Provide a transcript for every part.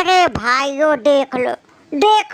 अरे भाइयों देख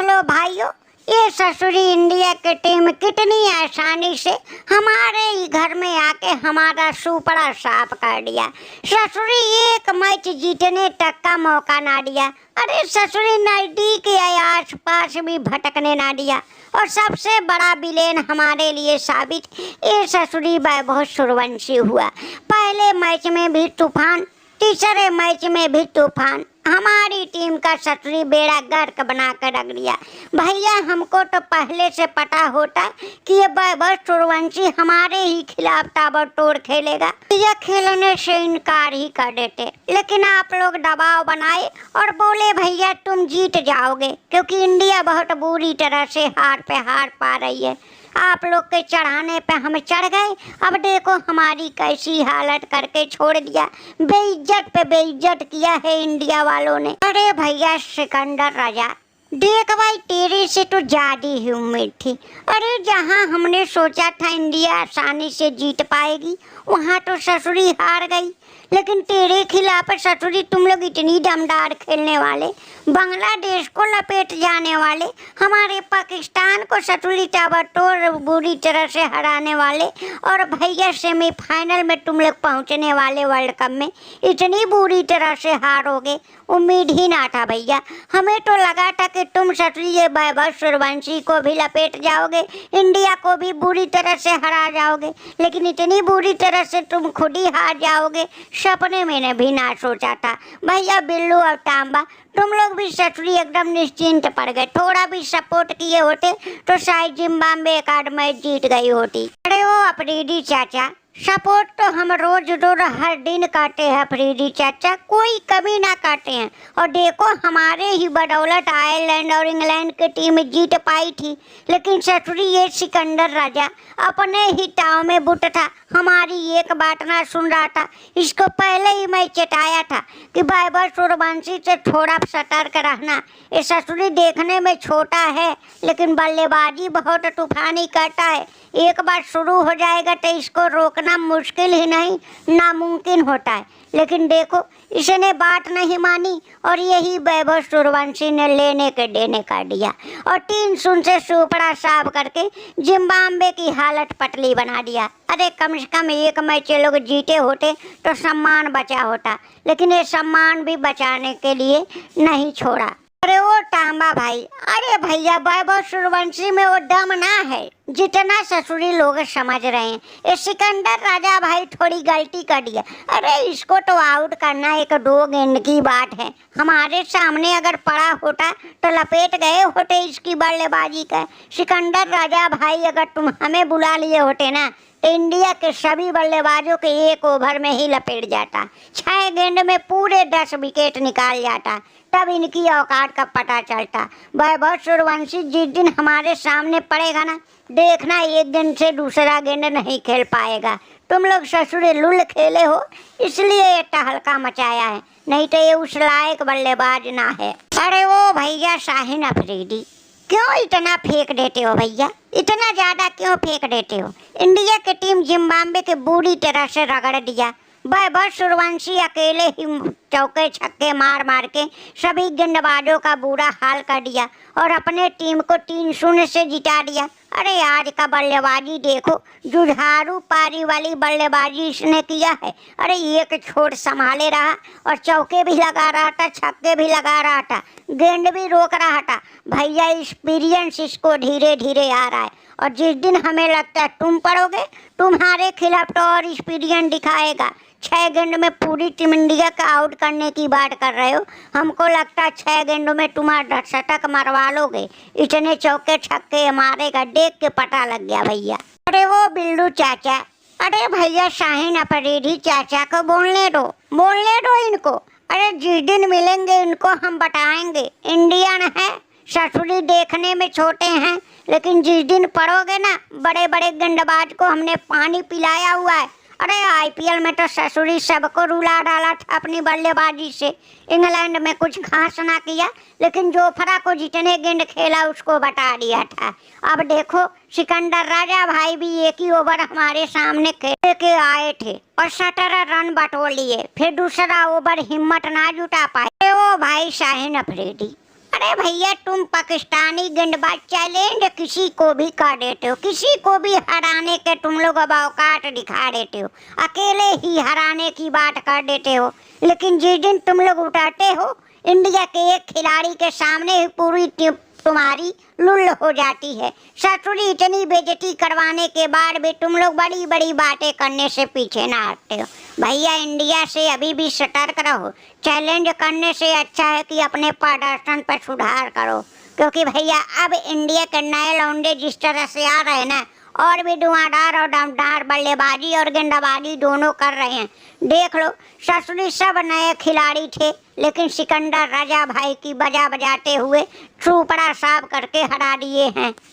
लो भाइयों, ये ससुरी इंडिया की टीम कितनी आसानी से हमारे ही घर में आके हमारा सुपड़ा साफ कर दिया। ससुरी एक मैच जीतने तक का मौका ना दिया। अरे ससुरी नजदीक या आस पास भी भटकने ना दिया। और सबसे बड़ा विलेन हमारे लिए साबित ये ससुरी वैभव सूर्यवंशी हुआ। पहले मैच में भी तूफान, तीसरे मैच में भी तूफान, हमारी टीम का ससुरी बेड़ा गर्क बना कर रख दिया। भैया हमको तो पहले से पता होता कि ये वैभव सूर्यवंशी हमारे ही खिलाफ ताबड़तोड़ खेलेगा। यह खेलने से इनकार ही कर देते, लेकिन आप लोग दबाव बनाए और बोले भैया तुम जीत जाओगे, क्योंकि इंडिया बहुत बुरी तरह से हार पे हार पा रही है। आप लोग के चढ़ाने पे हम चढ़ गए। अब देखो हमारी कैसी हालत करके छोड़ दिया। बेइज्जत पे बेइज्जत किया है इंडिया वालों ने। अरे भैया सिकंदर राजा, देख भाई तेरे से तो ज्यादा ही उम्मीद थी। अरे जहां हमने सोचा था इंडिया आसानी से जीत पाएगी, वहां तो ससुरी हार गई। लेकिन तेरे खिलाफ ससुरी तुम लोग इतनी दमदार खेलने वाले, बांग्लादेश को लपेट जाने वाले, हमारे पाकिस्तान को ससुरी ताबड़तोड़ बुरी तरह से हराने वाले, और भैया सेमीफाइनल में तुम लोग पहुंचने वाले वर्ल्ड कप में इतनी बुरी तरह से हारोगे, उम्मीद ही ना था भैया। हमें तो लगा था कि तुम ससुरी वैभव सूर्यवंशी को भी लपेट जाओगे, इंडिया को भी बुरी तरह से हरा जाओगे, लेकिन इतनी बुरी तरह से तुम खुद ही हार जाओगे, सपने में भी ना सोचा था। भैया बिल्लू और तांबा, तुम लोग भी ससुरी एकदम निश्चिंत पड़ गए। थोड़ा भी सपोर्ट किए होते तो शायद जिम्बाब्वे एक आध मैच जीत गई होती। अरे ओ अफरीदी चाचा, सपोर्ट तो हम रोज हर दिन करते हैं अफरीदी चाचा, कोई कमी ना करते हैं। और देखो हमारे ही बदौलत आयरलैंड और इंग्लैंड की टीम जीत पाई थी, लेकिन ससुरी ये सिकंदर राजा अपने ही टाव में बुट था, हमारी एक बात ना सुन रहा था। इसको पहले ही मैं चेताया था कि वैभव सूर्यवंशी से थोड़ा सतर्क रहना। ये ससुरी देखने में छोटा है, लेकिन बल्लेबाजी बहुत तूफानी करता है। एक बार शुरू हो जाएगा तो इसको रोकना मुश्किल ही नहीं, नामुमकिन होता है। लेकिन देखो इसने बात नहीं मानी और यही वैभव सूर्यवंशी ने लेने के देने कर दिया और 3-0 से सुपड़ा साफ करके जिम्बाब्वे की हालत पतली बना दिया। अरे कम से कम एक मैच लोग जीते होते तो सम्मान बचा होता, लेकिन ये सम्मान भी बचाने के लिए नहीं छोड़ा। अरे वो तांबा भाई, अरे भैया वैभव सूर्यवंशी में वो दम ना है जितना ससुरी लोग समझ रहे हैं। ये सिकंदर राजा भाई थोड़ी गलती कर दिया। अरे इसको तो आउट करना एक 2 गेंद की बात है। हमारे सामने अगर पड़ा होता तो लपेट गए होते इसकी बल्लेबाजी का। सिकंदर राजा भाई अगर तुम हमें बुला लिए होते ना तो इंडिया के सभी बल्लेबाजों के एक ओवर में ही लपेट जाता। 6 गेंद में पूरे 10 विकेट निकाल जाता, तब इनकी औकात का पता चलता। वैभव सूर्यवंशी जिस दिन हमारे सामने पड़ेगा ना, देखना एक गेंद से दूसरा गेंद नहीं खेल पाएगा। तुम लोग ससुरे लुल खेले हो इसलिए ये तहलका मचाया है, नहीं तो ये उस लायक बल्लेबाज ना है। अरे वो भैया शाहीन अफरीदी, क्यों इतना फेंक देते हो भैया, इतना ज़्यादा क्यों फेंक देते हो? इंडिया की टीम जिम्बाब्वे के बुरी तरह से रगड़ दिया। वैभव सूर्यवंशी अकेले ही चौके छक्के मार मार के सभी गेंदबाजों का बुरा हाल कर दिया और अपने टीम को 3-0 से जिता दिया। अरे आज का बल्लेबाजी देखो, जुझारू पारी वाली बल्लेबाजी इसने किया है। अरे एक छोर संभाले रहा और चौके भी लगा रहा था, छक्के भी लगा रहा था, गेंद भी रोक रहा था। भैया एक्सपीरियंस इसको धीरे धीरे आ रहा है और जिस दिन हमें लगता है तुम पड़ोगे, तुम्हारे खिलाफ तो और एक्सपीरियंस दिखाएगा। 6 गेंद में पूरी टीम इंडिया का आउट करने की बात कर रहे हो, हमको लगता है 6 गेंदों में तुम्हारा शतक मरवा लोगे। इतने चौके छक्के मारेगा, देख के पता लग गया भैया। अरे वो बिल्लू चाचा, अरे भैया शाहीन अफरीदी चाचा को बोलने दो इनको। अरे जिस दिन मिलेंगे इनको हम बताएंगे। इंडियन है, ससुरी देखने में छोटे हैं, लेकिन जिस दिन पड़ोगे ना, बड़े बड़े गेंदबाज को हमने पानी पिलाया हुआ है। अरे आईपीएल में तो ससुरी सबको रुला डाला था अपनी बल्लेबाजी से। इंग्लैंड में कुछ खास ना किया, लेकिन जोफ्रा को जितने गेंद खेला उसको बता दिया था। अब देखो सिकंदर राजा भाई भी एक ही ओवर हमारे सामने खेल के आए थे और 17 रन बटोर लिए, फिर दूसरा ओवर हिम्मत ना जुटा पाए। ओ भाई शाहीन अफरीदी, अरे भैया तुम पाकिस्तानी गेंदबाज चैलेंज किसी को भी कर देते हो, किसी को भी हराने के तुम लोग अब औकात दिखा देते हो, अकेले ही हराने की बात कर देते हो। लेकिन जिस दिन तुम लोग उठाते हो इंडिया के एक खिलाड़ी के सामने ही पूरी टीम तुम्हारी लुल्ल हो जाती है। ससुरी इतनी बेइज्जती करवाने के बाद भी तुम लोग बड़ी बड़ी बातें करने से पीछे ना हटते हो। भैया इंडिया से अभी भी सतर्क रहो। चैलेंज करने से अच्छा है कि अपने प्रदर्शन पर सुधार करो, क्योंकि भैया अब इंडिया के नए लौंडे जिस तरह से आ रहे हैं ना, और भी धुआंधार और दमदार बल्लेबाजी और गेंदबाजी दोनों कर रहे हैं। देख लो ससुरी सब नए खिलाड़ी थे, लेकिन सिकंदर राजा भाई की बजा बजाते हुए चूपड़ा साफ करके हरा दिए हैं।